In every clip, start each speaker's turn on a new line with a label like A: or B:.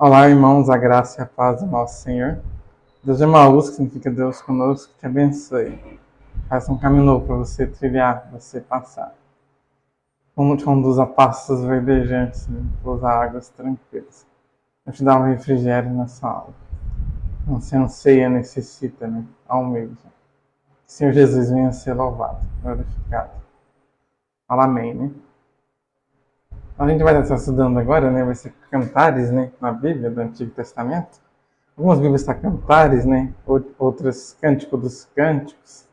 A: Olá, irmãos, a graça e a paz do nosso Senhor. Deus de Emaús, que significa Deus conosco, te abençoe. Faça um caminho novo para você trilhar, para você passar. Como te conduz a passos verdejantes, pousa águas tranquilas. Eu te dar um refrigério nessa aula. Você anseia, necessita, almeja. Que o Senhor Jesus venha a ser louvado, glorificado. Fala amém, A gente vai estar estudando agora, vai ser Cantares, na Bíblia do Antigo Testamento. Algumas Bíblias estão Cantares, Outras Cânticos dos Cânticos.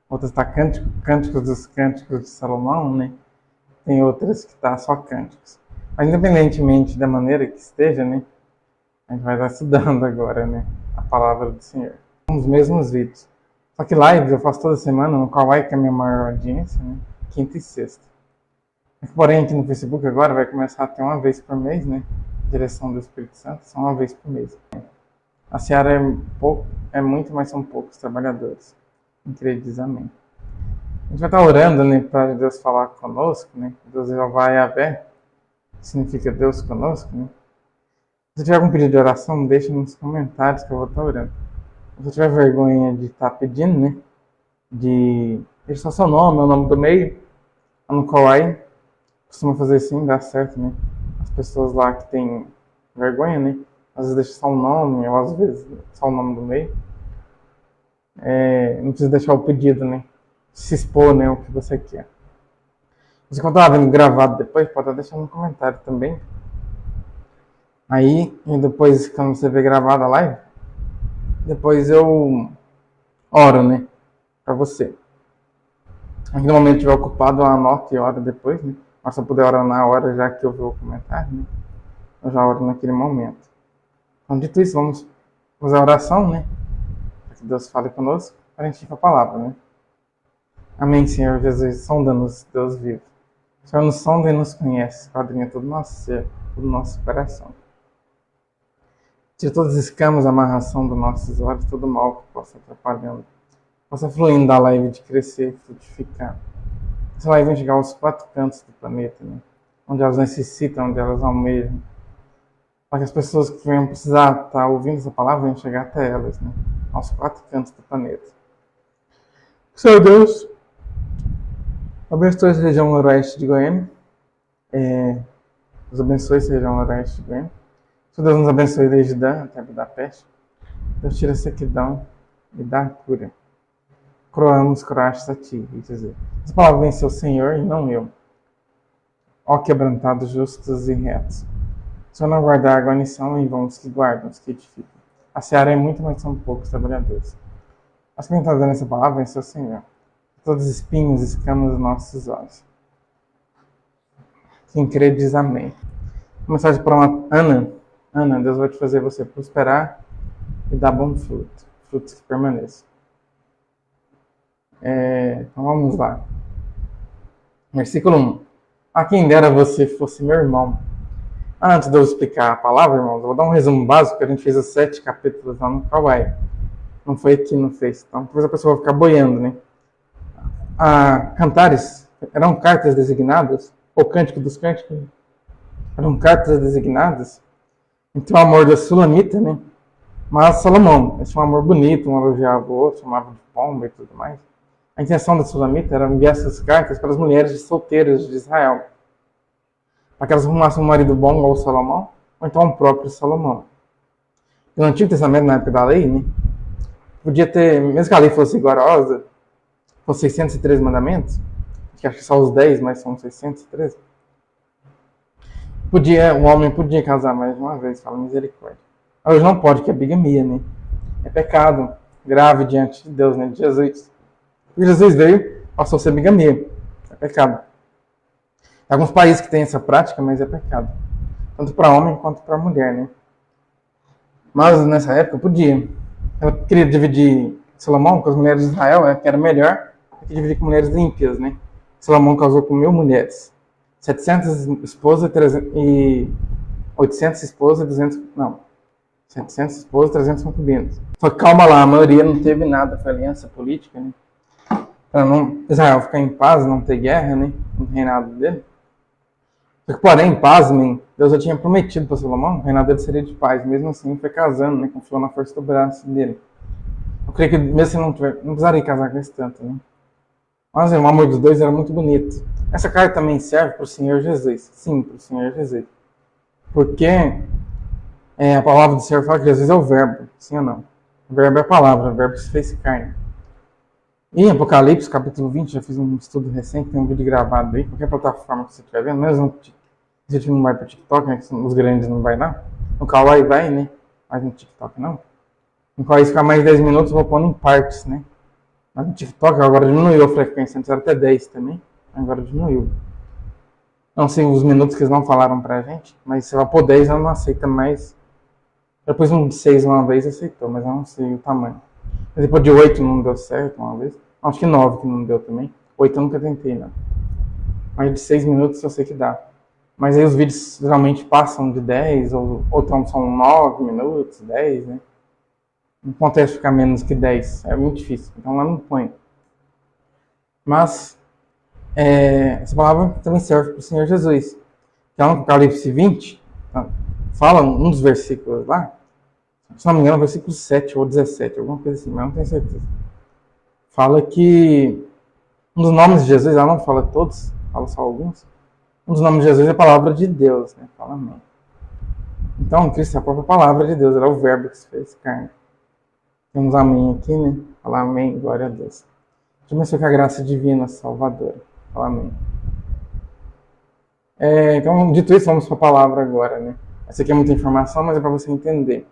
A: Outras está Cânticos dos Cânticos de Salomão, Tem outras que está só Cânticos. Mas independentemente da maneira que esteja, a gente vai estar estudando agora, a Palavra do Senhor. Os mesmos vídeos. Só que lives eu faço toda semana, no qual vai que é a minha maior audiência, quinta e sexta. Porém, aqui no Facebook agora vai começar a ter uma vez por mês, Direção do Espírito Santo, só uma vez por mês. A seara é muito, mas são poucos trabalhadores. Em crer diz amém. A gente vai estar orando, para Deus falar conosco, Deus Jeová Yahvé, que significa Deus conosco, Se tiver algum pedido de oração, deixa nos comentários que eu vou estar orando. Se você tiver vergonha de estar pedindo, deixa só seu nome, o nome do meio, no qual aí costuma fazer assim, dá certo, As pessoas lá que têm vergonha, às vezes deixa só o nome, ou às vezes só o nome do meio. Não precisa deixar o pedido, Se expor, o que você quer. Se você está vendo gravado depois, pode deixar no comentário também. Aí, e depois, quando você vê gravada a live, depois eu oro, para você. Aqui no momento estiver ocupado, eu anoto e oro depois, Mas se eu puder orar na hora, já que eu vi o comentário, eu já oro naquele momento. Então, dito isso, vamos fazer a oração, Para que Deus fale conosco, para a gente ir para a palavra, Amém, Senhor Jesus, sonda-nos, Deus vivo. O Senhor nos sonda e nos conhece, esquadrinha todo o nosso ser, todo o nosso coração. Tira todas as escamas, a amarração dos nossos olhos, todo o mal que possa atrapalhando. Possa fluindo da live de crescer, frutificar. Essa live vai chegar aos 4 cantos do planeta, Onde elas necessitam, onde elas almejam. Para que as pessoas que venham precisar estar ouvindo essa palavra venham chegar até elas, Aos 4 cantos do planeta. Senhor Deus, abençoe essa região noroeste de Goiânia. Deus abençoe essa região noroeste de Goiânia. Senhor Deus nos abençoe desde Dan até Budapeste. Deus tira a sequidão e dá a cura. Croamos, croastes a ti, dizer. Essa palavra vem ser o Senhor e não eu. Ó quebrantados, justos e retos. Só não guardar a guarnição em vão os que guardam, os que edificam. A seara é muito, mas são poucos trabalhadores. Mas quem está dando essa palavra vem ser o Senhor. Todos os espinhos, escamas dos nossos olhos. Quem crê diz amém. Uma mensagem para uma Ana. Ana, Deus vai te fazer você prosperar e dar bom fruto. Frutos que permaneçam. Então vamos lá. Versículo 1. A quem dera você fosse meu irmão. Antes de eu explicar a palavra, irmãos, eu vou dar um resumo básico, que a gente fez os 7 capítulos lá no Kawaii. Não foi aqui no Face. Então, depois a pessoa vai ficar boiando, Cantares eram cartas designadas, ou Cântico dos Cânticos, eram cartas designadas entre o amor da Sulamita, mas Salomão. Ele tinha um amor bonito, um elogiava o outro, chamava de pomba e tudo mais. A intenção da Sulamita era enviar essas cartas para as mulheres solteiras de Israel, para que elas arrumassem um marido bom igual o Salomão, ou então o próprio Salomão. E no Antigo Testamento, na época da lei, podia ter, mesmo que a lei fosse rigorosa, fosse 613 mandamentos, que acho que só os 10, mas são 613, o homem podia casar mais de uma vez, fala misericórdia. Hoje não pode, que é bigamia, É pecado grave diante de Deus, de Jesus. E Jesus veio, passou a ser bigamia. É pecado. Tem alguns países que têm essa prática, mas é pecado. Tanto para homem quanto para mulher, Mas nessa época podia. Ela queria dividir Salomão com as mulheres de Israel, que era melhor do que dividir com mulheres ímpias, Salomão casou com 1000 mulheres. 700 esposas e 800 esposas e 200... Não. 700 esposas e 300 concubinas. Só que calma lá, a maioria não teve nada, foi aliança política, Para não Israel ficar em paz, não ter guerra, no reinado dele. Só que, porém, pasmem, Deus já tinha prometido para Salomão, o reinado dele seria de paz. Mesmo assim, foi casando, né? Confiou na força do braço dele. Eu creio que mesmo se não precisaria casar com esse tanto, né? Mas o amor dos dois era muito bonito. Essa carta também serve para o Senhor Jesus. Sim, para o Senhor Jesus. Porque a palavra do Senhor fala que Jesus é o verbo. Sim ou não? O verbo é a palavra, o verbo se fez carne. Em Apocalipse, capítulo 20, já fiz um estudo recente, tem um vídeo gravado aí, qualquer plataforma que você estiver vendo, mesmo se você não vai para o TikTok, né, que os grandes não vai lá. No Kawaii vai, né? Mas no TikTok não. No Kawaii ficar mais de 10 minutos, eu vou pondo em partes, né? Mas no TikTok agora diminuiu a frequência, antes era até 10 também, agora diminuiu. Não sei os minutos que eles não falaram pra gente, mas se ela pôr 10, ela não aceita mais. Depois um 6 uma vez aceitou, mas eu não sei o tamanho. Mas depois de 8 não deu certo uma vez. Acho que 9 que não deu também. 8 eu nunca tentei, não. Mais de 6 minutos eu sei que dá. Mas aí os vídeos geralmente passam de 10, ou então são 9 minutos, 10, né? Não acontece ficar menos que 10, é muito difícil, então lá não põe. Mas, essa palavra também serve para o Senhor Jesus. Então, no Apocalipse 20, fala um dos versículos lá, se não me engano, versículo 7 ou 17, alguma coisa assim, mas não tenho certeza. Fala que um dos nomes de Jesus, ela não fala todos, fala só alguns. Um dos nomes de Jesus é a palavra de Deus, né? Fala amém. Então, Cristo é a própria palavra de Deus, era o verbo que se fez carne. Temos amém aqui, né? Fala amém, glória a Deus. Deixa eu ver se com a graça divina salvadora. Fala amém. Então, dito isso, vamos para a palavra agora, né? Essa aqui é muita informação, mas é para você entender.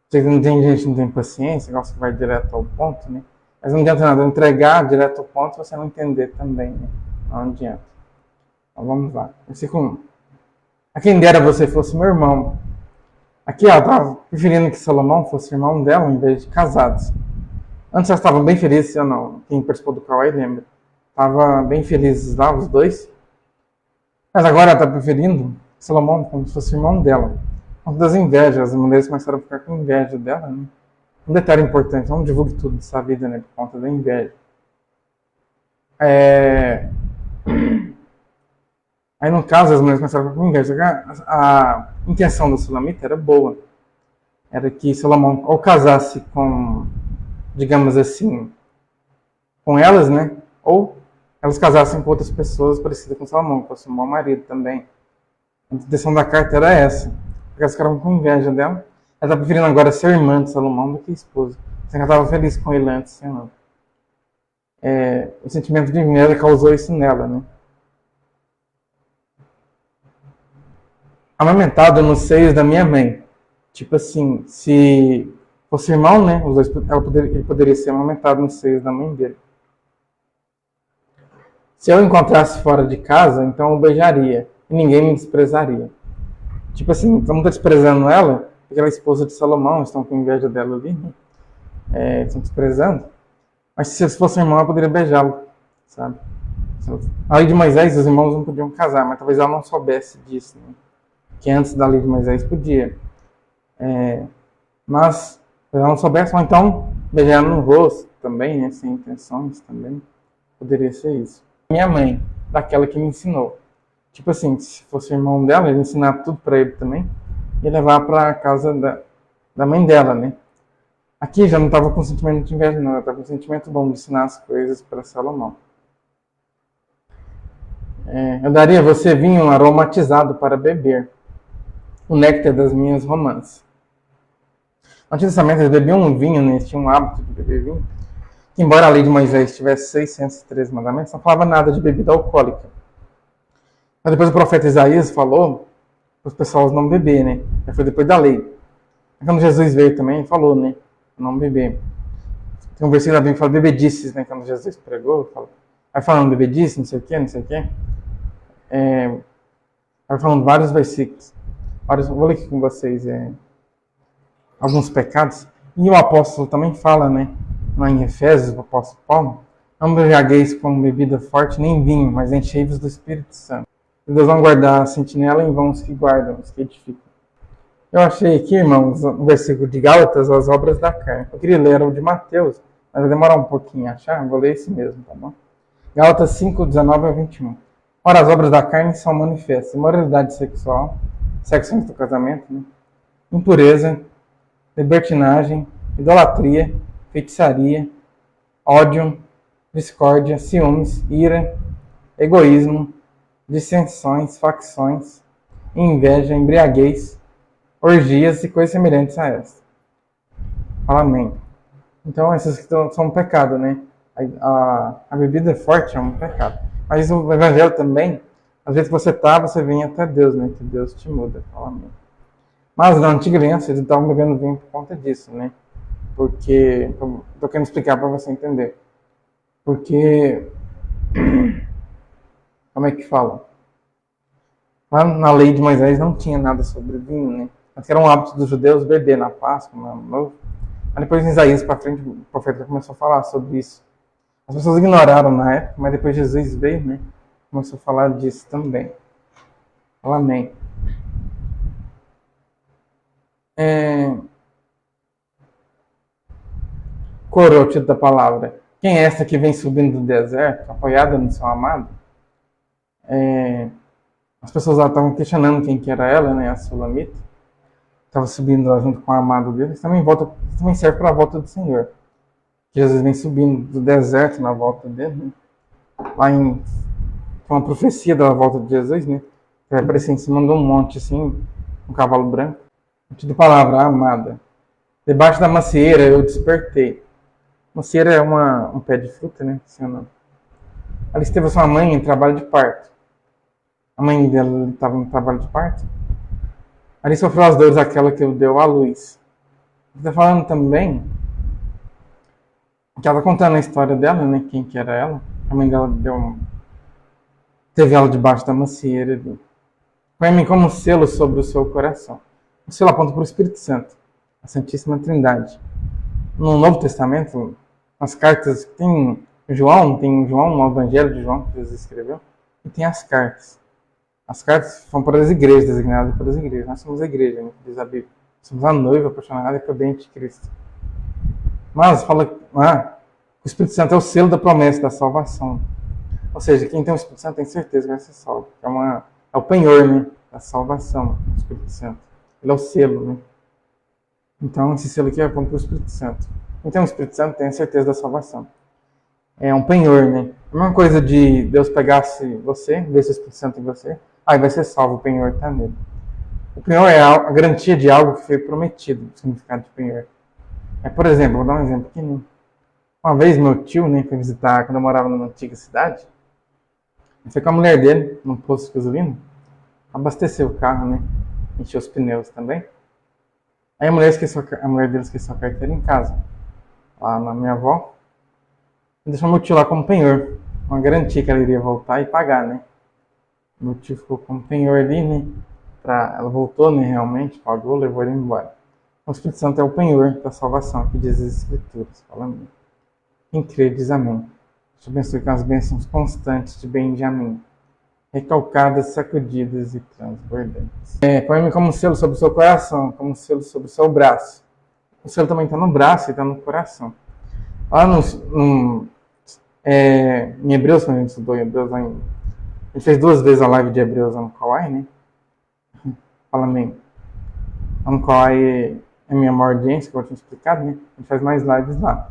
A: Sei que não tem gente que não tem paciência, gosta que vai direto ao ponto, né? Mas não adianta nada entregar direto ao ponto você não entender também, né? Não adianta. Então vamos lá. Versículo 1. A quem dera você fosse meu irmão. Aqui ela estava preferindo que Salomão fosse irmão dela em vez de casados. Antes elas estavam bem felizes, eu não. Quem participou do Kawaii lembra. Estavam bem felizes lá, os dois. Mas agora ela está preferindo Salomão como se fosse irmão dela. Por conta das invejas, as mulheres começaram a ficar com inveja dela, né? Um detalhe importante, não divulgue tudo dessa vida, né? Por conta da inveja. Aí, no caso, as mulheres começaram a ficar com inveja. A intenção da Sulamita era boa. Era que Salomão ou casasse com, digamos assim, com elas, né? Ou elas casassem com outras pessoas parecidas com Salomão, que fosse um bom marido também. A intenção da carta era essa. Porque elas ficaram com inveja dela. Ela está preferindo agora ser irmã de Salomão do que esposa. Você já estava feliz com ele antes, não. O sentimento de inveja causou isso nela, né? Amamentado nos seios da minha mãe. Tipo assim, se fosse irmão, né? Ele poderia ser amamentado nos seios da mãe dele. Se eu encontrasse fora de casa, então eu beijaria. E ninguém me desprezaria. Tipo assim, todo mundo está desprezando ela, porque ela é esposa de Salomão, estão com inveja dela ali, né? Estão desprezando. Mas se eles fossem irmão, eu poderia beijá-lo, sabe? A lei de Moisés, os irmãos não podiam casar, mas talvez ela não soubesse disso, né? Que antes da lei de Moisés podia. Mas ela não soubesse, ou então beijar no rosto também, né? Sem intenções também. Poderia ser isso. Minha mãe, daquela que me ensinou. Tipo assim, se fosse irmão dela, ele ensinar tudo para ele também. E levar para a casa da mãe dela, né? Aqui já não estava com sentimento de inveja, não. Ela estava com sentimento bom de ensinar as coisas para Salomão. Eu daria a você vinho aromatizado para beber. O néctar das minhas romances. No Antigo Testamento eles bebiam um vinho, né? Eles tinham um hábito de beber vinho. Que, embora a lei de Moisés tivesse 613 mandamentos, não falava nada de bebida alcoólica. Mas depois o profeta Isaías falou para os pessoal não beber, né? Já foi depois da lei. Quando Jesus veio também, falou, né? Não beber. Tem um versículo que fala bebedices, né? Quando Jesus pregou, vai falando bebedices, não sei o quê, não sei o quê. Vai falando vários versículos. Vou ler aqui com vocês alguns pecados. E o apóstolo também fala, né? Lá em Efésios, o apóstolo Paulo: não embriagueis com bebida forte nem vinho, mas enchei-vos do Espírito Santo. E Deus não guardar a sentinela em vão os que guardam, os que edificam. Eu achei aqui, irmãos, um versículo de Gálatas, as obras da carne. Eu queria ler o de Mateus, mas vai demorar um pouquinho a achar. Vou ler esse mesmo, tá bom? Gálatas 5, 19 a 21. Ora, as obras da carne são manifestas: imoralidade sexual, sexo antes do casamento, né? Impureza, libertinagem, idolatria, feitiçaria, ódio, discórdia, ciúmes, ira, egoísmo, dissensões, facções, inveja, embriaguez, orgias e coisas semelhantes a essa. Fala amém. Então, essas que são um pecado, né? A bebida forte é um pecado. Mas o evangelho também, às vezes você vem até Deus, né? Que Deus te muda. Fala amém. Mas na antiga aliança, eles estavam bebendo vinho por conta disso, né? Porque, estou querendo explicar para você entender. Porque, como é que fala? Lá na lei de Moisés não tinha nada sobre vinho, né? Mas era um hábito dos judeus beber na Páscoa, no Novo. Mas depois em Isaías para frente, o profeta começou a falar sobre isso. As pessoas ignoraram na época, mas depois Jesus veio, né? Começou a falar disso também. Fala amém. Coroa, o título da palavra. Quem é essa que vem subindo do deserto, apoiada no seu amado? As pessoas lá estavam questionando quem que era ela, né? A Sulamita. Estava subindo lá junto com o amado dele. Isso também serve para a volta do Senhor. Jesus vem subindo do deserto na volta dele, né? Lá em uma profecia da volta de Jesus, né? Que vai aparecer em cima de um monte, assim, um cavalo branco. O título da palavra, amada. Debaixo da macieira eu despertei. Macieira é um pé de fruta, né? Ali esteve a sua mãe em trabalho de parto. A mãe dela estava em trabalho de parto. Ali sofreu as dores daquela que o deu à luz. Está falando também que ela está contando a história dela, né? Quem que era ela. A mãe dela teve ela debaixo da macieira. Põe-me como selo sobre o seu coração. O selo aponta para o Espírito Santo, a Santíssima Trindade. No Novo Testamento, as cartas tem João, o Evangelho de João que Jesus escreveu, e tem as cartas. As cartas são para as igrejas, designadas para as igrejas. Nós somos a igreja, né? Diz a Bíblia. Somos a noiva apaixonada e prudente de Cristo. Mas fala que o Espírito Santo é o selo da promessa da salvação. Ou seja, quem tem o Espírito Santo tem certeza que vai ser salvo. É o penhor, né? Da salvação, o Espírito Santo. Ele é o selo, né? Então, esse selo aqui é aponta para o Espírito Santo. Quem tem o Espírito Santo tem a certeza da salvação. É um penhor, né? A mesma coisa de Deus pegasse você, ver se o Espírito Santo em você, aí vai ser salvo, o penhor está nele. O penhor é a garantia de algo que foi prometido, o significado de penhor. Por exemplo, vou dar um exemplo aqui. Uma vez meu tio, né, foi visitar, quando eu morava numa antiga cidade, ele foi com a mulher dele, num posto de gasolina, abasteceu o carro, né, encheu os pneus também. Aí a mulher dele esqueceu a carteira em casa, lá na minha avó, e deixou meu tio lá como penhor, uma garantia que ela iria voltar e pagar, né. Meu tio ficou como penhor ali, né, ela voltou, né, realmente, pagou, levou ele embora. O Espírito Santo é o penhor da salvação, que diz as Escrituras. Fala amém. Quem crê diz amém. Te abençoe com as bênçãos constantes de bem de amém. Recalcadas, sacudidas e transbordantes. Põe-me como selo sobre o seu coração, como selo sobre o seu braço. O selo também está no braço e está no coração. Lá em Hebreus, quando a gente estudou em Hebreus, a gente fez 2 vezes a live de Hebreus no Kawai, né? Fala amém. No Kawai é minha maior audiência, que eu tinha explicado, né? A gente faz mais lives lá.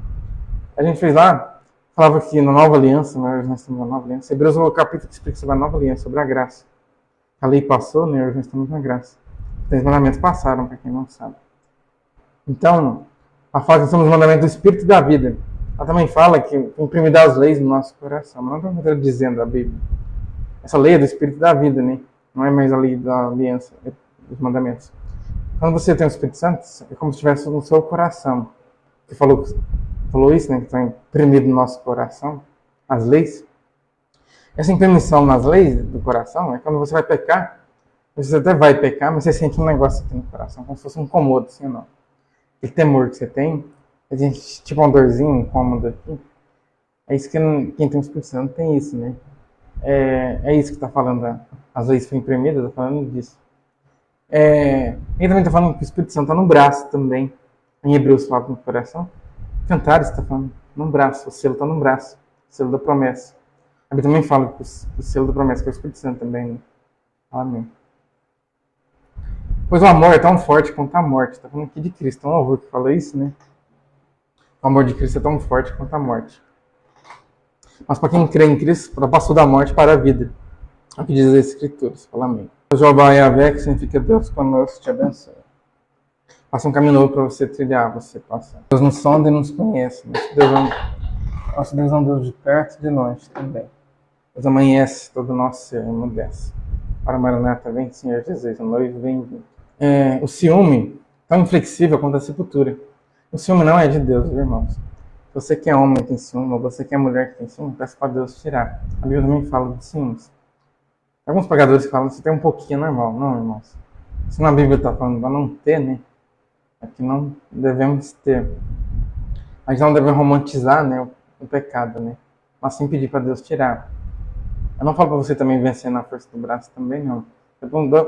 A: A gente fez lá, falava que na nova aliança, nós estamos na nova aliança. Hebreus é o capítulo que explica sobre a nova aliança, sobre a graça. A lei passou, né? Hoje nós estamos na graça. Os mandamentos passaram, para quem não sabe. Então, a fala que somos os mandamentos do Espírito da vida. Ela também fala que imprimir as leis no nosso coração. Mas não está dizendo a Bíblia. Essa lei é do Espírito da vida, né? Não é mais a lei da aliança, é dos mandamentos. Quando você tem o Espírito Santo, é como se estivesse no seu coração. Você falou isso, né? Que está imprimido no nosso coração, as leis. Essa impressão nas leis do coração é quando você vai pecar. Você até vai pecar, mas você sente um negócio aqui no coração, como se fosse um incômodo, assim ou não. Aquele temor que você tem, a gente, tipo uma dorzinha, um incômodo aqui. É isso que quem tem o Espírito Santo tem isso, né? É isso que está falando. As leis foram imprimidas, está falando disso. Ele também está falando que o Espírito Santo está no braço também. Em Hebreus fala no coração. Cantares está falando no braço. O selo está no braço. O selo da promessa. A Bíblia também fala que o selo da promessa que é o Espírito Santo também, né? Amém. Pois o amor é tão forte quanto a morte. Tá falando aqui de Cristo. É um louvor que fala isso, né? O amor de Cristo é tão forte quanto a morte. Mas para quem crê em Cristo, passou da morte para a vida. É o que diz as Escrituras. Fala amém. Jeová Yahvé, que significa Deus conosco, te abençoe. Passa um caminho novo para você trilhar, você passar. Deus nos sonda e nos conhece. Nosso Deus é um Deus de perto e de longe também. Deus amanhece todo o nosso ser, emudece. Para Maranata, vem Senhor Jesus, o noivo vem vindo. O ciúme, tão inflexível quanto a sepultura. O ciúme não é de Deus, irmãos. Se você que é homem que tem ciúme, ou você que é mulher que tem ciúme, peça para Deus tirar. A Bíblia também fala de ciúmes. Alguns pregadores falam que você tem um pouquinho, é normal. Não, irmãos. Se na Bíblia está falando para não ter, né? Aqui não devemos ter. A gente não deve romantizar, né, o pecado, né? Mas sim pedir para Deus tirar. Eu não falo para você também vencer na força do braço também, não.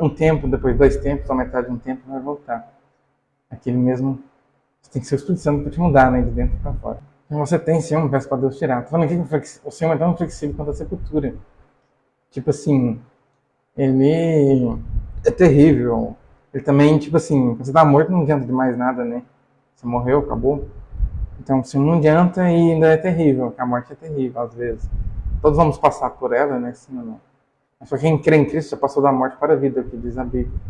A: Um tempo, depois 2 tempos, ou metade de um tempo, vai voltar. Aquele mesmo... Você tem que ser o Espírito Santo para te mudar, né? De dentro para fora. Se você tem ciúme, peço para Deus tirar. Tô falando aqui que o ciúme é tão flexível quanto a sepultura. Tipo assim... Ele é terrível. Ele também, tipo assim... Você tá morto, não adianta de mais nada, né? Você morreu, acabou. Então, o ciúme não adianta e ainda é terrível. Porque a morte é terrível, às vezes. Todos vamos passar por ela, né? Sim ou não? Mas só quem crê em Cristo já passou da morte para a vida, é o que diz a Bíblia.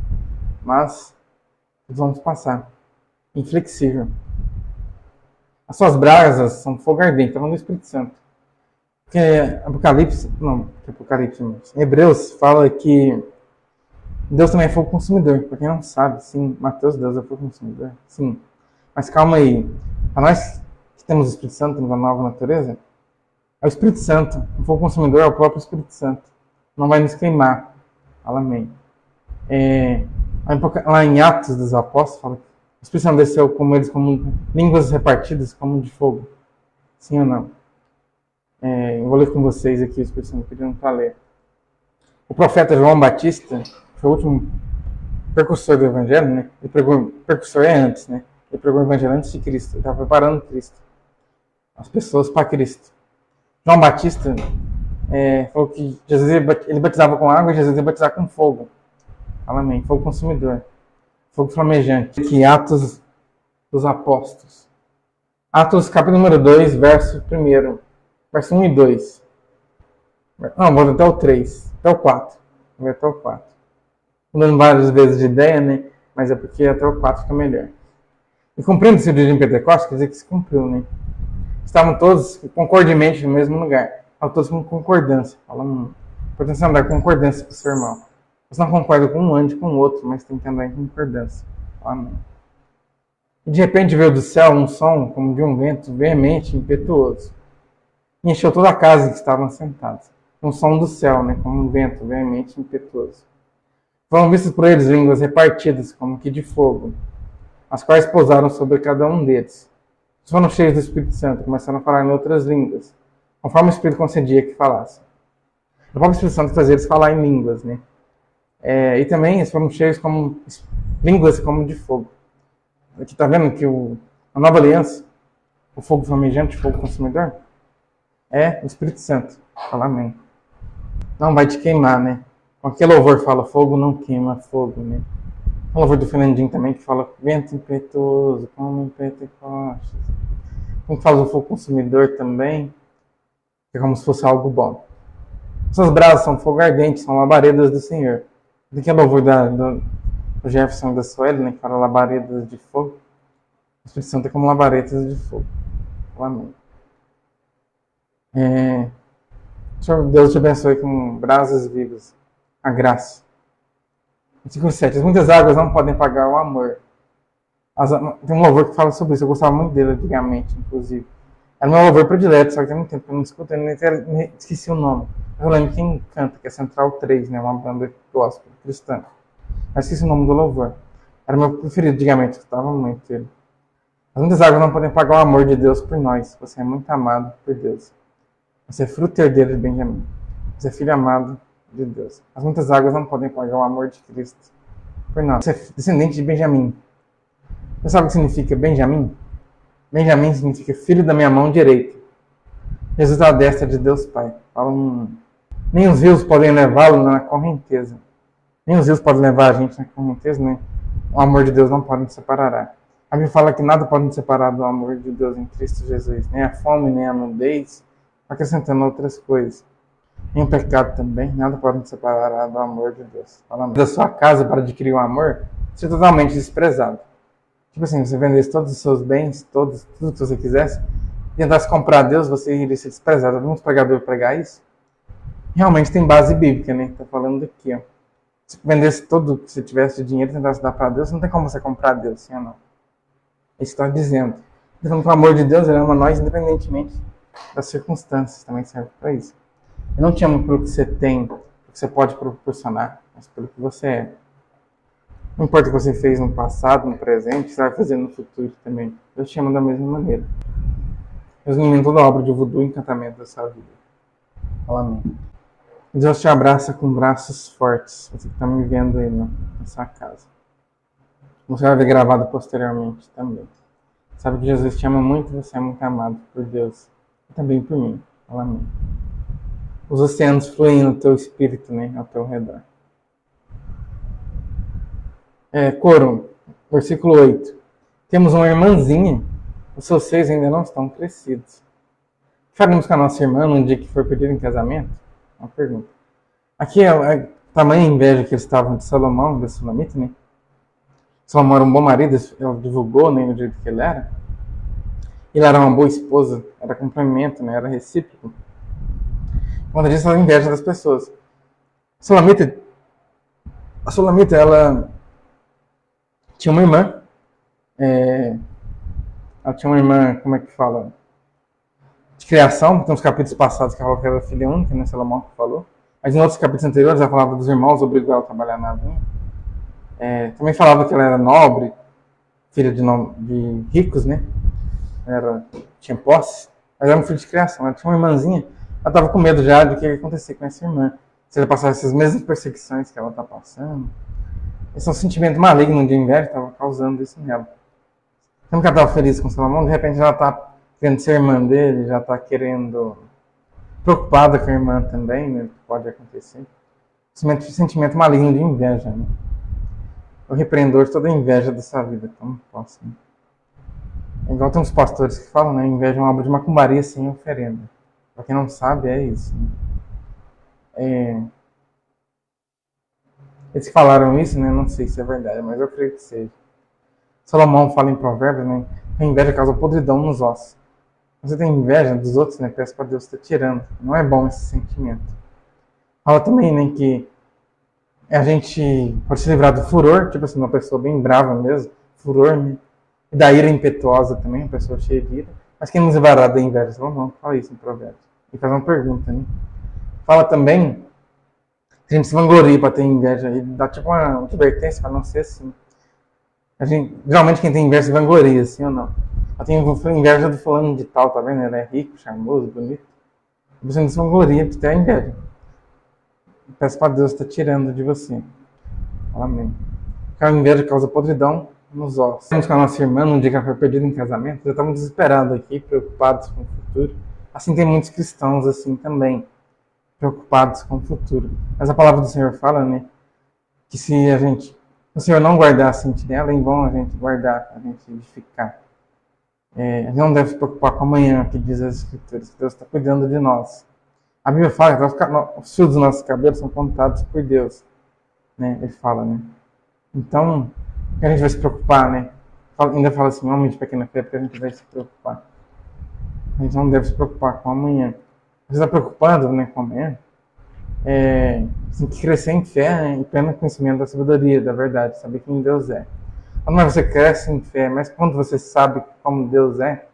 A: Mas, todos vamos passar. Inflexível. As suas brasas são fogo ardente, está falando do Espírito Santo. Porque Apocalipse, em Hebreus fala que Deus também é fogo consumidor. Para quem não sabe, sim, Mateus, Deus é fogo consumidor. Sim. Mas calma aí. Para nós que temos o Espírito Santo, temos a nova natureza, é o Espírito Santo. O fogo consumidor é o próprio Espírito Santo. Não vai nos queimar. Fala amém. Lá em Atos dos Apóstolos, fala que o Espírito Santo desceu como eles, como línguas repartidas, como de fogo. Sim ou não? Eu vou ler com vocês aqui o Espírito Santo pedindo para ler. O profeta João Batista foi o último precursor do Evangelho, né? Ele pregou, precursor é antes, né? Ele pregou o Evangelho antes de Cristo. Ele estava preparando Cristo. As pessoas para Cristo. João Batista falou que Jesus ele batizava com água e Jesus ia batizar com fogo. Fala amém. Fogo consumidor. Fogo flamejante. Aqui, Atos dos Apóstolos. Atos, capítulo número 2, verso 1. Verso 1 e 2. Não, vou até o 3. Até o 4. Vou até o 4. Mudando várias vezes de ideia, né? Mas é porque até o 4 fica melhor. E cumprindo-se o dia de Pentecostes, quer dizer que se cumpriu, né? Estavam todos concordemente no mesmo lugar. Estavam todos com concordância. Falando, importante andar com concordância com o seu irmão. Você não concorda com um, ande com o outro, mas tem que andar em concordância. Amém. E de repente veio do céu um som como de um vento veemente, impetuoso. E encheu toda a casa que estavam sentados. Um som do céu, né, como um vento veemente, impetuoso. Foram vistas por eles línguas repartidas, como que de fogo, as quais pousaram sobre cada um deles. Eles foram cheios do Espírito Santo, começaram a falar em outras línguas, conforme o Espírito concedia que falassem. O próprio Espírito Santo fazia eles falar em línguas, né? E também eles foram cheios como línguas como de fogo. Aqui está vendo que a nova aliança, o fogo flamejante, o fogo consumidor, é o Espírito Santo. Fala amém. Não vai te queimar, né? Qualquer louvor fala fogo, não queima fogo, né? O louvor do Fernandinho também que fala vento impetuoso, como em Pentecostes. Como fala o fogo consumidor também, que é como se fosse algo bom. Suas brasas são fogo ardente, são labaredas do Senhor. Aqui é o louvor do Jefferson da Sueli, né, que fala labaredas de fogo. O Espírito Santo é como labaredas de fogo. Amém. Senhor Deus te abençoe com brasas vivas. A graça. Versículo 7. As muitas águas não podem pagar o amor. Tem um louvor que fala sobre isso. Eu gostava muito dele antigamente, inclusive. Era meu louvor predileto, só que tem muito tempo que eu não escuto, eu esqueci o nome. Eu lembro quem canta, que é Central 3, né? Uma banda gospel cristã. Mas esqueci o nome do louvor. Era o meu preferido antigamente, eu escutava muito ele. As muitas águas não podem pagar o amor de Deus por nós. Você é muito amado por Deus. Você é fruto herdeiro de Benjamim. Você é filho amado de Deus. As muitas águas não podem pagar o amor de Cristo por nós. Você é descendente de Benjamim. Você sabe o que significa Benjamim? Benjamim significa filho da minha mão direita. Jesus está à destra de Deus Pai. Nem os rios podem levá-lo na correnteza. Nem os rios podem levar a gente na correnteza, né? O amor de Deus não pode nos separar. A Bíblia fala que nada pode nos separar do amor de Deus em Cristo Jesus. Nem a fome, nem a nudez, acrescentando outras coisas. Nem o pecado também, nada pode nos separar do amor de Deus. Falando da sua casa para adquirir o amor, ser totalmente desprezado. Tipo assim, você vendesse todos os seus bens, tudo que você quisesse, e tentasse comprar Deus, você iria ser desprezado. Alguns pregadores pregar isso? Realmente tem base bíblica, né? Tá falando aqui, ó. Se vendesse tudo que você tivesse de dinheiro e tentasse dar para Deus, não tem como você comprar Deus, sim ou não? Isso está dizendo. Então, o amor de Deus, ele ama nós independentemente das circunstâncias, também serve para isso. Ele não te ama pelo que você tem, pelo que você pode proporcionar, mas pelo que você é. Não importa o que você fez no passado, no presente, você vai fazer no futuro também. Deus te ama da mesma maneira. Deus elimina toda a obra de voodoo e encantamento da sua vida. Fala amém. Deus te abraça com braços fortes. Você que está me vendo aí na sua casa. Você vai ver gravado posteriormente também. Sabe que Jesus te ama muito e você é muito amado por Deus. E também por mim. Fala amém. Os oceanos fluem no teu espírito, né? Ao teu redor. Coro, versículo 8. Temos uma irmãzinha. Os seus seios ainda não estão crescidos. Faremos com a nossa irmã no dia que for pedir em casamento? Uma pergunta. Aqui é a tamanha inveja que eles estavam de Salomão, da Sulamita, né? Salomão era um bom marido, ele divulgou, né, do jeito que ele era. Ele era uma boa esposa, era complemento, né, era recíproco. Quando disso, ela inveja das pessoas. A Sulamita, ela tinha uma irmã. Ela tinha uma irmã, como é que fala? De criação, tem uns capítulos passados que ela falou que era filha única, né, Salomão que falou. Mas em outros capítulos anteriores, ela falava dos irmãos, obrigou ela a trabalhar na vinha. Também falava que ela era nobre, filha de ricos, né? Tinha posse, mas era um filho de criação. Ela tinha uma irmãzinha, ela estava com medo já do que ia acontecer com essa irmã. Se ela passasse essas mesmas perseguições que ela está passando. Esse é um sentimento maligno de inveja que estava causando isso nela. Como que ela estava feliz com Salomão, de repente ela está querendo ser irmã dele, já está querendo, preocupada com a irmã também, né? Que pode acontecer. Sentimento maligno de inveja, né? Eu repreendo hoje toda a inveja dessa vida, como posso. Né? Igual tem uns pastores que falam, né? Inveja é uma obra de macumbaria sem oferenda. Pra quem não sabe, é isso. Né? Eles que falaram isso, né? Não sei se é verdade, mas eu creio que seja. Salomão fala em Provérbios, né? A inveja causa podridão nos ossos. Você tem inveja dos outros, né? Peço para Deus estar tirando. Não é bom esse sentimento. Fala também, né? Que a gente pode se livrar do furor, tipo assim, uma pessoa bem brava mesmo, furor, né? E da ira impetuosa também, uma pessoa cheia de ira. Mas quem nos livrará da inveja? Salomão fala isso em Provérbios. E faz uma pergunta, né? Fala também que a gente se vangloria para ter inveja e dá tipo uma advertência para não ser assim. Geralmente quem tem inveja se vangloria, assim ou não? Eu tenho inveja do fulano de tal, tá vendo? Ele é rico, charmoso, bonito. Você não se vangloria por ter a inveja. Peço para Deus estar tirando de você. Amém. A inveja causa podridão nos ossos. Estamos com a nossa irmã, num dia que ela foi perdida em casamento, já estamos desesperados aqui, preocupados com o futuro. Assim tem muitos cristãos assim também, preocupados com o futuro. Mas a palavra do Senhor fala, né, que se o Senhor não guardar a sentinela, é em vão a gente guardar, a gente edificar. A gente não deve se preocupar com amanhã, que diz as Escrituras, que Deus está cuidando de nós. A Bíblia fala que os fios dos nossos cabelos são contados por Deus. Né? Ele fala, né? Então, a gente vai se preocupar, né? Ainda fala assim, homem de pequena fé, porque a gente vai se preocupar. A gente não deve se preocupar com amanhã. Você está preocupado, né, com amanhã? Tem que crescer em fé, né, em pleno conhecimento da sabedoria, da verdade, saber quem Deus é. Quando você cresce em fé, mas quando você sabe como Deus é,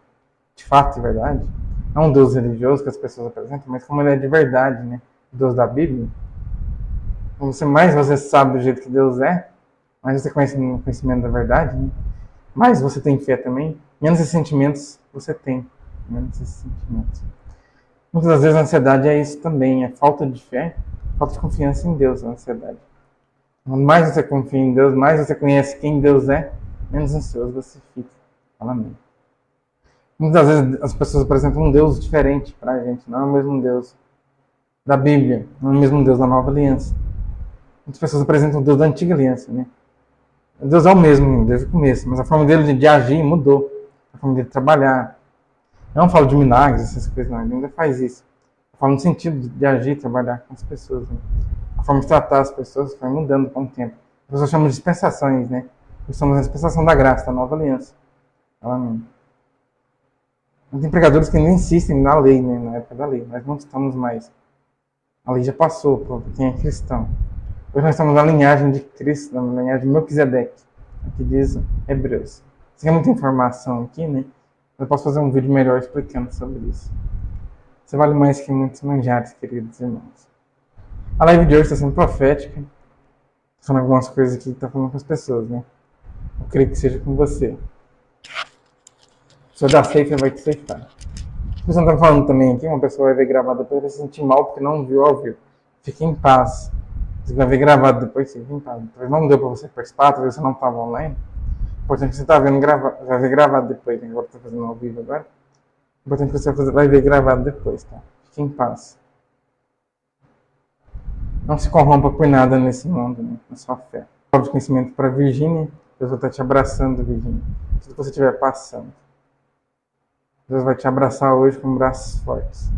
A: de fato e verdade, não um Deus religioso que as pessoas apresentam, mas como ele é de verdade, né? O Deus da Bíblia. Mais você sabe do jeito que Deus é, mais você conhece no conhecimento da verdade, né? Mais você tem fé também, menos esses sentimentos você tem. Menos esses sentimentos. Muitas das vezes a ansiedade é isso também, é falta de fé, falta de confiança em Deus, a ansiedade. Quanto mais você confia em Deus, mais você conhece quem Deus é, menos ansioso você fica. Fala amém. Muitas vezes as pessoas apresentam um Deus diferente para a gente, não é o mesmo Deus da Bíblia, não é o mesmo Deus da Nova Aliança. Muitas pessoas apresentam o Deus da Antiga Aliança, né? Deus é o mesmo desde o começo, mas a forma dele de agir mudou, a forma dele de trabalhar. Eu não falo de milagres, essas coisas, não, ele ainda faz isso. Eu falo no sentido de agir, trabalhar com as pessoas, né? A forma de tratar as pessoas foi mudando com o tempo. As pessoas chamam de dispensações, né? Nós estamos na dispensação da graça, da Nova Aliança. Amém. Tem pregadores que ainda insistem na lei, né? Na época da lei. Nós não estamos mais. A lei já passou para quem é cristão. Hoje nós estamos na linhagem de Cristo, na linhagem de Melquisedeque. Aqui diz Hebreus. Você quer muita informação aqui, né? Eu posso fazer um vídeo melhor explicando sobre isso. Você vale mais que muitos manjares, queridos irmãos. A live de hoje está sendo profética. Estou falando algumas coisas aqui que está falando com as pessoas, né? Eu creio que seja com você. O Senhor da ceifa vai te ceifar. Você não está falando também aqui, uma pessoa vai ver gravado depois vai se sentir mal porque não viu ao vivo. Fique em paz. Você vai ver gravado depois, fique em paz. Talvez não deu para você participar, talvez você não estava online. Importante que você está vendo gravado, vai ver gravado depois, né? Agora está fazendo ao vivo agora. Importante que você vai ver gravado depois, tá? Fique em paz. Não se corrompa por nada nesse mundo, né? Na sua fé. Palavra de conhecimento para Virgínia. Deus vai estar te abraçando, Virgínia. Tudo que você estiver passando. Deus vai te abraçar hoje com braços fortes.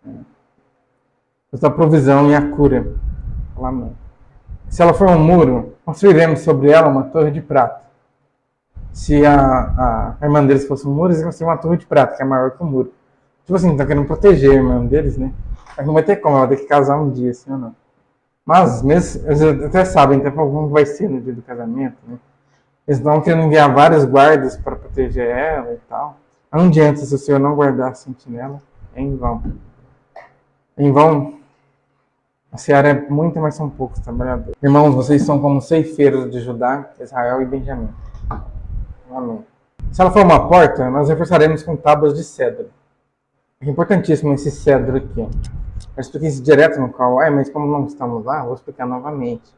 A: Deus dá provisão e a cura. Amém. Se ela for um muro, construiremos sobre ela uma torre de prata. Se a irmã deles fosse um muro, eles construiriam uma torre de prata, que é maior que o muro. Tipo assim, estão querendo proteger a irmã deles, né? Mas não vai ter como, ela vai ter que casar um dia, assim ou não. Mas, mesmo, eles até sabem até como vai ser no dia do casamento, né? Eles estão querendo enviar vários guardas para proteger ela e tal. Não adianta se o Senhor não guardar a sentinela, é em vão. Em vão, a seara é muita, mas são poucos trabalhadores. Irmãos, vocês são como ceifeiros de Judá, Israel e Benjamim. Amém. Se ela for uma porta, nós reforçaremos com tábuas de cedro. É importantíssimo esse cedro aqui. Eu expliquei isso direto no qual, mas como não estamos lá, vou explicar novamente.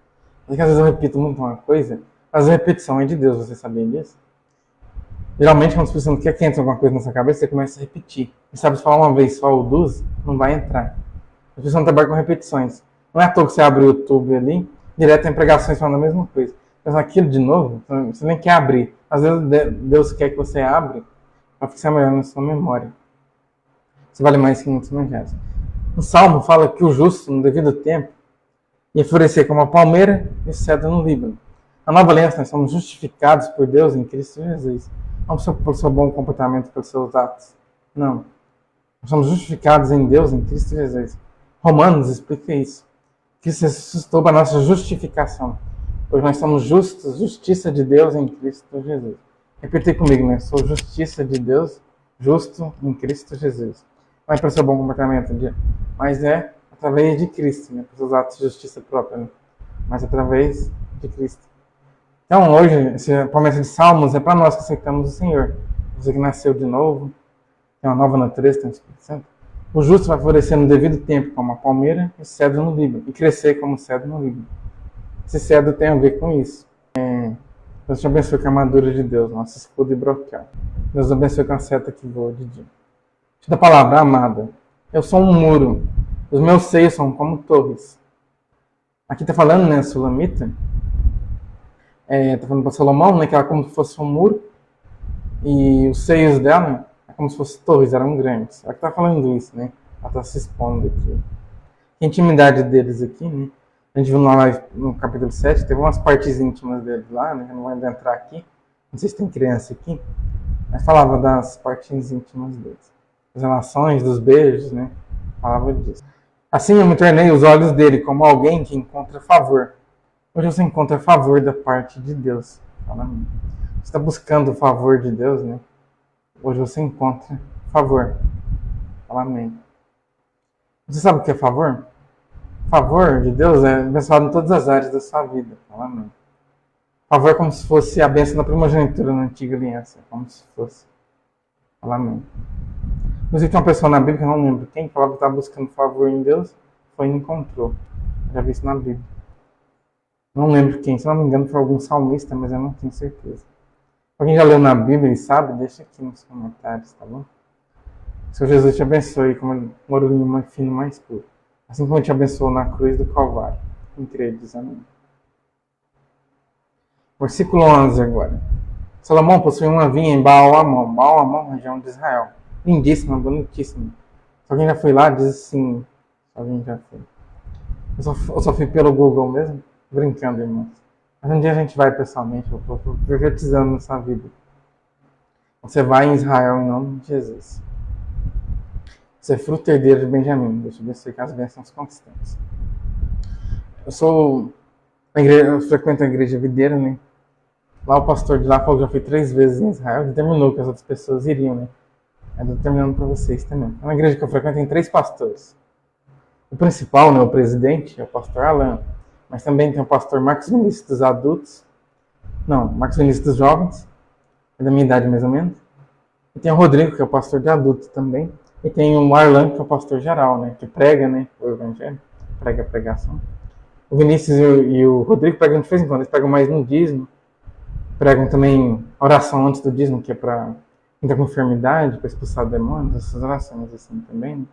A: Porque às vezes eu repito muito uma coisa, mas a repetição é de Deus, você sabia disso? Geralmente, quando você não quer que entre alguma coisa na sua cabeça, você começa a repetir. E sabe, se falar uma vez só ou duas, não vai entrar. A pessoa não trabalha com repetições. Não é à toa que você abre o YouTube ali, direto tem pregações falando a mesma coisa. Mas aquilo de novo, você nem quer abrir. Às vezes Deus quer que você abra para fixar melhor na sua memória. Você vale mais que muitos manjares. O Salmo fala que o justo, no devido tempo, ia florescer como a palmeira e o cedro no Líbano. Na Nova Aliança, nós somos justificados por Deus em Cristo Jesus. Não pelo seu bom comportamento, pelos seus atos. Não. Nós somos justificados em Deus, em Cristo Jesus. Romanos explica isso. Cristo ressuscitou para a nossa justificação. Hoje nós somos justos, justiça de Deus em Cristo Jesus. Repita comigo, né? Sou justiça de Deus, justo em Cristo Jesus. Não é pelo seu bom comportamento, mas é através de Cristo, né? Pelos seus atos de justiça própria, né? Mas através de Cristo. Então, hoje, a promessa de Salmos é para nós que aceitamos o Senhor. Você que nasceu de novo, tem uma nova natureza, tem o Espírito Santo. O justo vai florescer no devido tempo, como a palmeira e o cedro no Líbano, e crescer como o cedro no Líbano. Esse cedro tem a ver com isso. Deus te abençoe com a armadura de Deus, nosso escudo e broquel. Deus te abençoe com a seta que voa de dia. Da palavra, amada, eu sou um muro, os meus seios são como torres. Aqui está falando, né, Sulamita, está falando para Salomão, né, que ela é como se fosse um muro, e os seios dela é como se fossem torres, eram grandes. Ela está falando isso, né, ela está se expondo aqui. A intimidade deles aqui, né, a gente viu no capítulo 7, teve umas partes íntimas deles lá, né, eu não vou entrar aqui, não sei se tem criança aqui, mas falava das partes íntimas deles. As relações, dos beijos, né? Falava disso. Assim eu me tornei os olhos dele como alguém que encontra favor. Hoje você encontra favor da parte de Deus. Fala amém. Você está buscando o favor de Deus, né? Hoje você encontra favor. Fala amém. Você sabe o que é favor? Favor de Deus é abençoado em todas as áreas da sua vida. Fala amém. Favor é como se fosse a bênção da primogenitura na antiga aliança. Como se fosse. Fala amém. Inclusive tem uma pessoa na Bíblia, que eu não lembro quem, falava que estava buscando favor em Deus, foi e encontrou. Já vi isso na Bíblia. Não lembro quem, se não me engano foi algum salmista, mas eu não tenho certeza. Alguém já leu na Bíblia e sabe? Deixa aqui nos comentários, tá bom? Senhor Jesus te abençoe como morelinho mais fino, mais puro. Assim como te abençoou na cruz do Calvário. Entre eles, amém. Versículo 11 agora. Salomão possuía uma vinha em Baal-Hamon. Baal-Hamon, região de Israel. Lindíssima, bonitíssima. Se alguém já foi lá, diz sim. Se alguém já foi. Eu só fui pelo Google mesmo, brincando, irmãos. Mas um dia a gente vai pessoalmente, eu estou profetizando nessa vida. Você vai em Israel em nome de Jesus. Você é fruto herdeiro de Benjamim. Deixa eu ver se as bênçãos constantes. Eu frequento a igreja videira, né? Lá o pastor de lá falou que já foi 3 vezes em Israel, determinou que as outras pessoas iriam, né? Eu estou terminando para vocês também. É uma igreja que eu frequento, tem 3 pastores. O principal, né, o presidente, é o pastor Alan. Mas também tem o pastor Marcos Vinícius dos adultos. Não, Marcos Vinícius dos jovens. É da minha idade mais ou menos. E tem o Rodrigo, que é o pastor de adultos também. E tem o Arlan, que é o pastor geral, né? Que prega, né? O evangelho. Prega a pregação. O Vinícius e o Rodrigo pregam de vez em quando. Eles pregam mais no dízimo. Pregam também oração antes do dízimo, que é para quem está com enfermidade, para expulsar demônios. Essas orações assim também, né?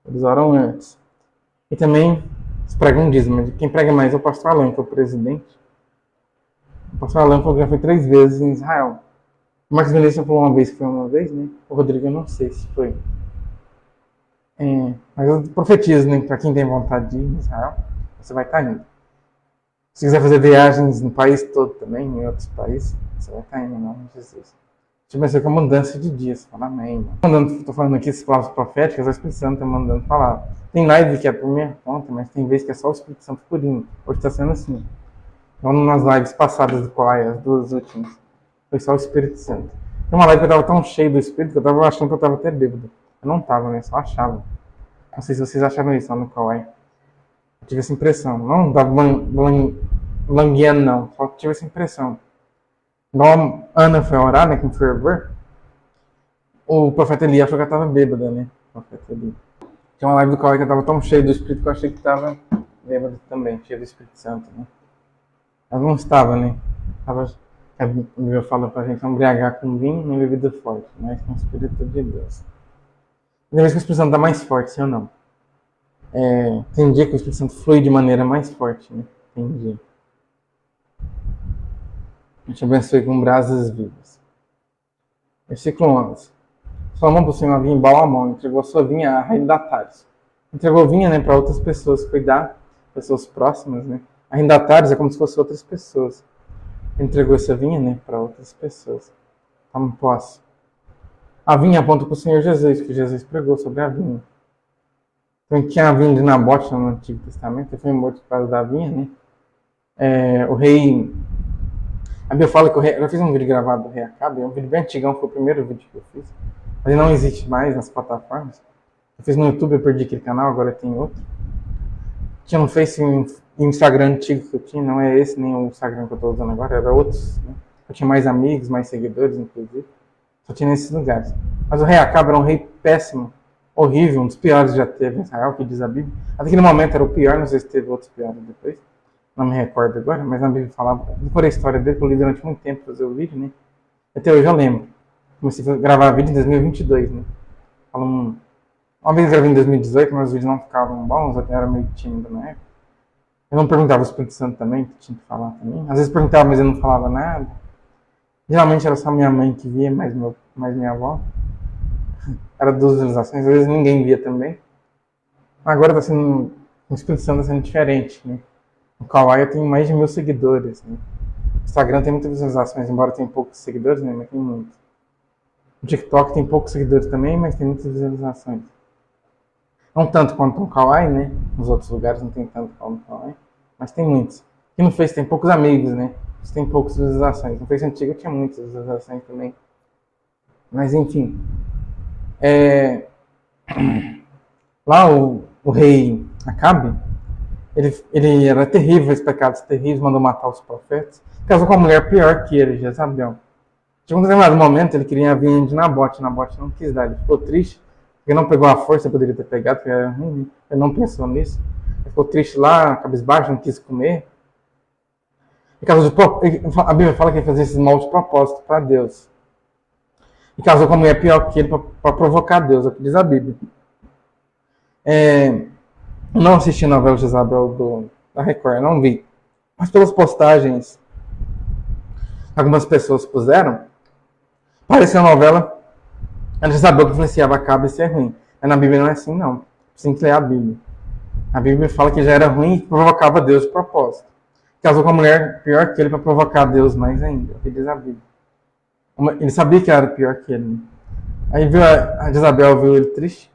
A: Eles oram antes. E também eles pregam dízimo. Quem prega mais é o pastor Alan, que é o presidente. O pastor Alan falou que já foi 3 vezes em Israel. O Marcos Vinícius falou uma vez que foi uma vez, né? O Rodrigo eu não sei se foi. Mas eu profetizo, né? Para quem tem vontade de ir em Israel, você vai estar indo. Se quiser fazer viagens no país todo também, em outros países, você vai estar indo em nome de Jesus. Vai ser com a mudança de dias. Fala amém. Estou falando aqui essas palavras proféticas, o Espírito Santo está mandando falar. Tem live que é por minha conta, mas tem vezes que é só o Espírito Santo purinho. Hoje está sendo assim. Então, nas lives passadas do Coai, as 2 últimas, foi só o Espírito Santo. Tem uma live que eu estava tão cheio do Espírito que eu estava achando que eu estava até bêbado. Eu não estava, né? Só achava. Não sei se vocês acharam isso lá no Coai. Eu tive essa impressão. Não estava langueando, não. Só tive essa impressão. Igual a Ana foi orar, né, com fervor, o profeta Eli achou que ela estava bêbada, né? O profeta Eli. Tinha uma live do Cauê que eu estava tão cheio do Espírito que eu achei que estava bêbada também, cheio do Espírito Santo, né? Ela não estava, né? A Bíblia fala pra gente não embriagar com vinho nem bebida forte, mas com o Espírito de Deus. Tem vez que o Espírito Santo está mais forte, sim ou não? Tem dia que o Espírito Santo flui de maneira mais forte, né? Tem dia. Eu te abençoe com brasas vivas. Versículo 11. Salomão possuía uma vinha em Baal-Hamon, entregou a sua vinha a arrendatários. Entregou vinha, né, para outras pessoas cuidar, pessoas próximas, né? Arrendatários é como se fossem outras pessoas. Entregou essa vinha, né, para outras pessoas. Toma posse. A vinha aponta para o Senhor Jesus, que Jesus pregou sobre a vinha. Então tinha a vinha de Nabote no Antigo Testamento, ele foi morto por causa da vinha, né? O rei... A Bíblia fala que eu já fiz um vídeo gravado do rei Acabe, é um vídeo bem antigão, foi o primeiro vídeo que eu fiz. Mas ele não existe mais nas plataformas. Eu fiz no YouTube, eu perdi aquele canal, agora tem outro. Tinha no Face e Instagram antigo que eu tinha, não é esse nem o Instagram que eu estou usando agora, era outros, né? Eu tinha mais amigos, mais seguidores, inclusive. Só tinha nesses lugares. Mas o rei Acabe era um rei péssimo, horrível, um dos piores que já teve em Israel, que diz a Bíblia. Até aquele momento era o pior, não sei se teve outros piores depois. Não me recordo agora, mas na Bíblia falava, decorei a história dele, que eu li durante muito tempo fazer o vídeo, né? Até hoje eu lembro. Comecei a gravar vídeo em 2022, né? Uma vez eu gravei em 2018, mas os vídeos não ficavam bons, eu era meio tímido na época. Eu não perguntava ao Espírito Santo também, que tinha que falar também. Às vezes perguntava, mas eu não falava nada. Geralmente era só minha mãe que via, mais minha avó. Era 2 visualizações, às vezes ninguém via também. Agora tá sendo, o Espírito Santo está sendo diferente, né? O Kawaii tem mais de 1000 seguidores, né? O Instagram tem muitas visualizações, embora tenha poucos seguidores, né? Mas tem muitos. O TikTok tem poucos seguidores também, mas tem muitas visualizações. Não tanto quanto o Kawaii, né? Nos outros lugares não tem tanto quanto o Kawaii, mas tem muitos. E no Face tem poucos amigos, né? Tem poucas visualizações. No Face antigo tinha muitas visualizações também. Mas enfim. Lá o rei Acabe, ele era terrível, fez pecados terríveis, mandou matar os profetas. Casou com uma mulher pior que ele, Jezabel. Chegou um determinado momento, ele queria a vinha de Nabote. Nabote não quis dar, ele ficou triste, porque não pegou a força, poderia ter pegado, porque era ruim. Ele não pensou nisso. Ele ficou triste lá, cabisbaixo, não quis comer. A Bíblia fala que ele fazia esses maus propósitos para Deus. E casou com uma mulher pior que ele para provocar Deus, é o que diz a Bíblia. Eu não assisti a novela de Isabel da Record, não vi. Mas pelas postagens que algumas pessoas puseram, parecia uma novela de Isabel que influenciava a cabo e isso é ruim. Mas na Bíblia não é assim, não. Você tem que ler a Bíblia. A Bíblia fala que já era ruim e provocava Deus de propósito. Casou com uma mulher pior que ele para provocar Deus mais ainda, é o que diz a Bíblia. Ele sabia que era pior que ele. Né? Aí viu a Isabel viu ele triste.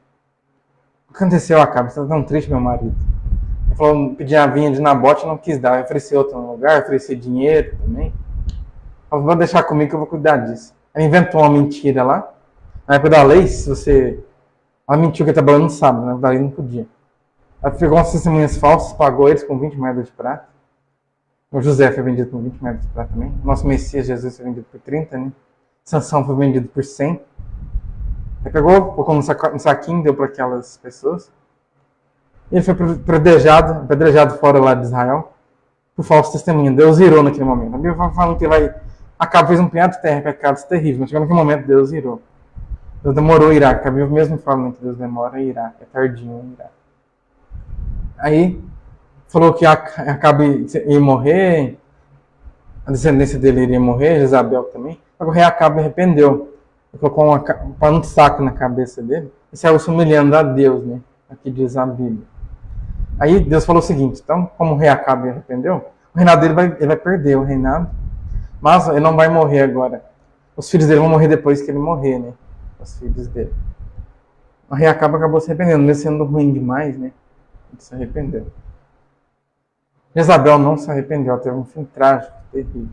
A: O que aconteceu, Acabe? Você está tão triste, meu marido. Ele falou, pedir a vinha de Nabote, não quis dar. Eu ofereci outro no lugar, ofereci dinheiro também. Falou, vou deixar comigo que eu vou cuidar disso. Ele inventou uma mentira lá. Na época da lei, se você... Ela mentiu que ele trabalhou no sábado, na época da lei não podia. Ela pegou umas testemunhas falsas, pagou eles com 20 moedas de prata. O José foi vendido por 20 moedas de prata também. O nosso Messias Jesus foi vendido por 30, né? Sansão foi vendido por 100. Ele pegou, colocou no saquinho, deu para aquelas pessoas. E ele foi apedrejado fora lá de Israel por falso testemunho. Deus irou naquele momento. A Bíblia fala que Acabe fez um punhado de terra, pecados terríveis, mas chegou naquele momento Deus irou. Deus demorou a irar, a Bíblia mesmo fala que Deus demora a irar, é tardinho a irar. Aí falou que Acabe ia morrer, a descendência dele iria morrer, Jezabel também. Agora o rei Acabe arrependeu. Ele colocou um pano de saco na cabeça dele e saiu se humilhando a Deus, né? Aqui diz a Bíblia. Aí Deus falou o seguinte, então, como o rei Acabe arrependeu, o reinado dele ele vai perder o reinado, mas ele não vai morrer agora. Os filhos dele vão morrer depois que ele morrer, né? Os filhos dele. O rei Acabe acabou se arrependendo, mesmo sendo ruim demais, né? Ele se arrependeu. Jezabel não se arrependeu, ela teve um fim trágico, terrível.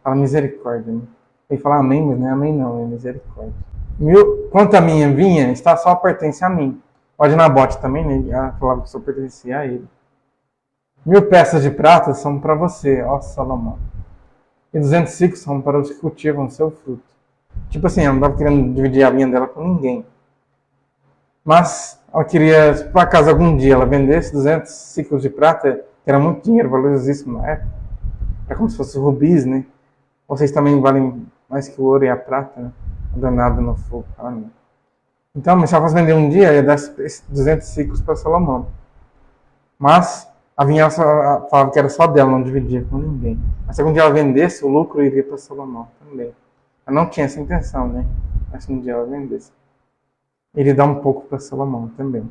A: Fala misericórdia, né? Ele fala amém, mas não é amém não, é misericórdia. Quanto a minha vinha, está só pertence a mim. Pode Nabote também, né? Ela falava que só pertencia a ele. 1000 peças de prata são para você, ó Salomão. E 200 ciclos são para os que cultivam o seu fruto. Tipo assim, ela não estava querendo dividir a vinha dela com ninguém. Mas ela queria, se por acaso algum dia ela vendesse 200 ciclos de prata, que era muito dinheiro, valorizíssimo na época. Era como se fosse rubis, né? Vocês também valem mais que o ouro e a prata, né? Danado no fogo. Então, mas se ela fosse vender um dia, ia dar 200 ciclos para Salomão. Mas a vinha falava que era só dela, não dividia com ninguém. Mas se algum dia ela vendesse, o lucro iria para Salomão também. Ela não tinha essa intenção, né? Mas se um dia ela vendesse, ele dá um pouco para Salomão também.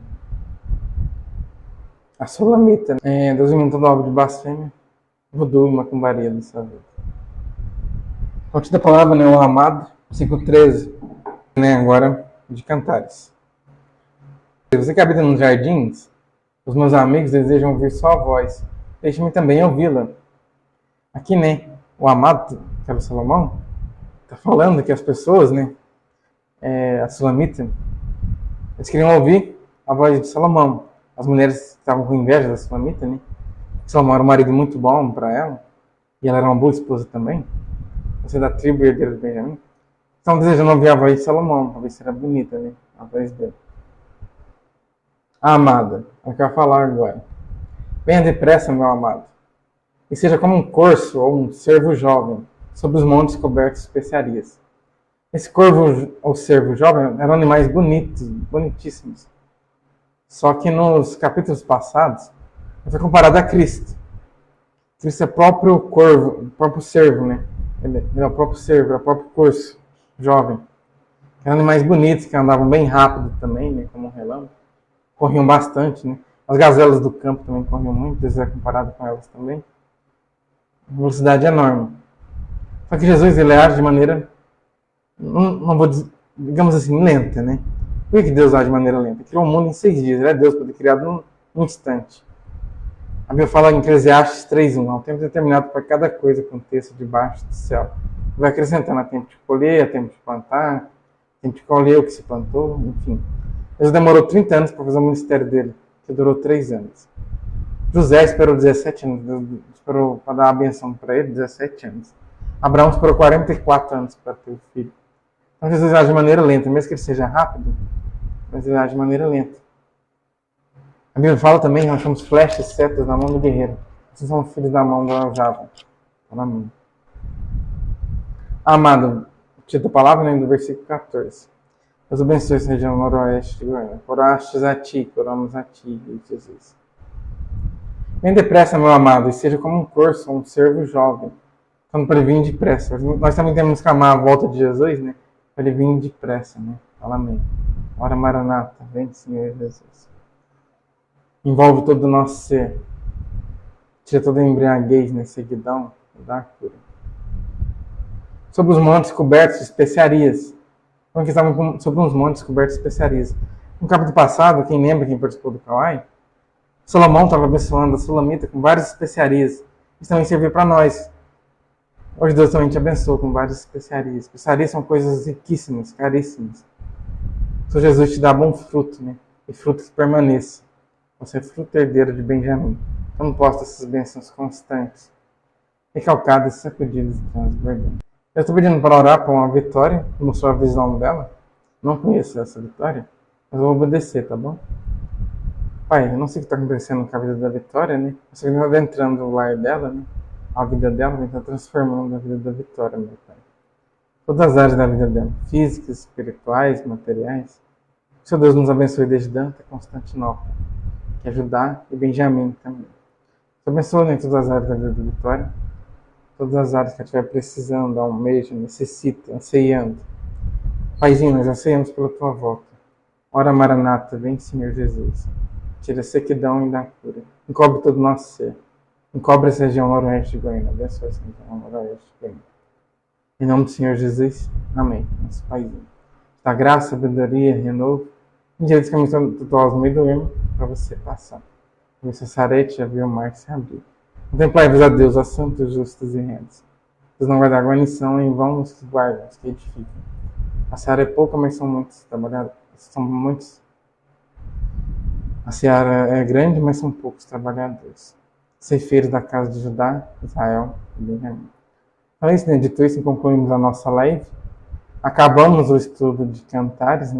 A: A Solamita, né? Deus inventou uma obra de blasfêmia, voodoo e macumbaria dessa vez. Continua a palavra, né? O amado, 5:13, né? Agora de Cantares. Você que habita nos jardins, os meus amigos desejam ouvir sua voz. Deixe-me também ouvi-la. Aqui, né? O amado, que era o Salomão, está falando que as pessoas, né? A Sulamita, eles queriam ouvir a voz de Salomão. As mulheres estavam com inveja da Sulamita, né? Salomão era um marido muito bom para ela, e ela era uma boa esposa também. Você da tribo herdeira de Benjamim. Estavam desejando ouvir a voz de Salomão, para ver se era bonita, né? A voz dele. A amada, é o que eu vou falar agora. Venha depressa, meu amado, e seja como um corço ou um cervo jovem, sobre os montes cobertos de especiarias. Esse corvo ou cervo jovem eram animais bonitos, bonitíssimos. Só que nos capítulos passados, foi comparado a Cristo. Cristo é o próprio corvo, o próprio cervo, né? Ele é o próprio cervo, é o próprio corço jovem. Eram animais bonitos, que andavam bem rápido também, né? Como um relâmpago. Corriam bastante, né? As gazelas do campo também corriam muito, isso é comparado com elas também. A velocidade enorme. Só que Jesus, ele age de maneira, não vou dizer, digamos assim, lenta, né? Por que Deus age de maneira lenta? Ele criou o mundo em 6 dias, ele é Deus, pode ter criado num instante. A Bíblia fala em Eclesiastes 3:1, há um tempo determinado para cada coisa que aconteça debaixo do céu. Vai acrescentando a tempo de colher, a tempo de plantar, a tempo de colher o que se plantou, enfim. Deus demorou 30 anos para fazer o ministério dele, que durou 3 anos. José esperou 17 anos, Deus esperou para dar a benção para ele, 17 anos. Abraão esperou 44 anos para ter o filho. Então Jesus age de maneira lenta, mesmo que ele seja rápido, mas ele age de maneira lenta. A Bíblia fala também que nós somos flechas, setas na mão do guerreiro. Vocês são filhos da mão do Aljava. Amém. Amado, título da palavra, né, do versículo 14. Deus abençoe essa região noroeste de Goiânia. Corastes a ti, coramos a ti, Jesus. Vem depressa, meu amado, e seja como um corso, um servo jovem. Então, para ele vir depressa. Nós também temos que amar a volta de Jesus, né? Para ele vir depressa, né? Fala amém. Ora, Maranata, vem, Senhor Jesus. Envolve todo o nosso ser. Tira toda a embriaguez, né? Seguidão, dá a cura. Sobre os montes cobertos de especiarias. Então, aqui estavam sobre uns montes cobertos de especiarias. No capítulo passado, quem lembra, quem participou do Kawai, Salomão estava abençoando a Sulamita com várias especiarias. Isso também serviu para nós. Hoje Deus também te abençoa com várias especiarias. Especiarias são coisas riquíssimas, caríssimas. Só Jesus te dá bom fruto, né? E fruto que permaneça. Você é fruto herdeiro de Benjamim. Então não posta essas bênçãos constantes, recalcadas, sacudidas e transbordantes. Eu estou pedindo para orar por uma Vitória, que mostrou a visão dela. Não conheço essa Vitória, mas eu vou obedecer, tá bom? Pai, eu não sei o que está acontecendo com a vida da Vitória, né? Eu sei que está entrando no lar dela, né? A vida dela está transformando a vida da Vitória, meu Pai. Todas as áreas da vida dela, físicas, espirituais, materiais. Que o Seu Deus nos abençoe desde Danta, Constantinopla, que ajudar, e Benjamim também. Te abençoe em todas as áreas da vida da Vitória, todas as áreas que ela estiver precisando, almeja, necessita, anseiando. Paizinho, nós anseiamos pela Tua volta. Ora, Maranata, vem, Senhor Jesus. Tira a sequidão e dá a cura. Encobre todo o nosso ser. Encobre essa região noroeste de Goiânia. Abençoe essa região noroeste de Goiânia. Em nome do Senhor Jesus. Amém. Nosso Paizinho. Da graça, sabedoria, renovo. Em direitos que caminhos todos no meio do ermo, para você passar. Para você sarete, já viu o mar que se abriu. Contemplai-vos a Deus, a santos, justos e retos. Deus não guarda a guarnição, em vão os que guardam, os que edificam. A seara é pouca, mas são muitos trabalhadores. São muitos. A seara é grande, mas são poucos trabalhadores. Ceifeiros da casa de Judá, Israel e Benjamim. Então é isso, né? Dito isso, concluímos a nossa live. Acabamos o estudo de Cantares, né?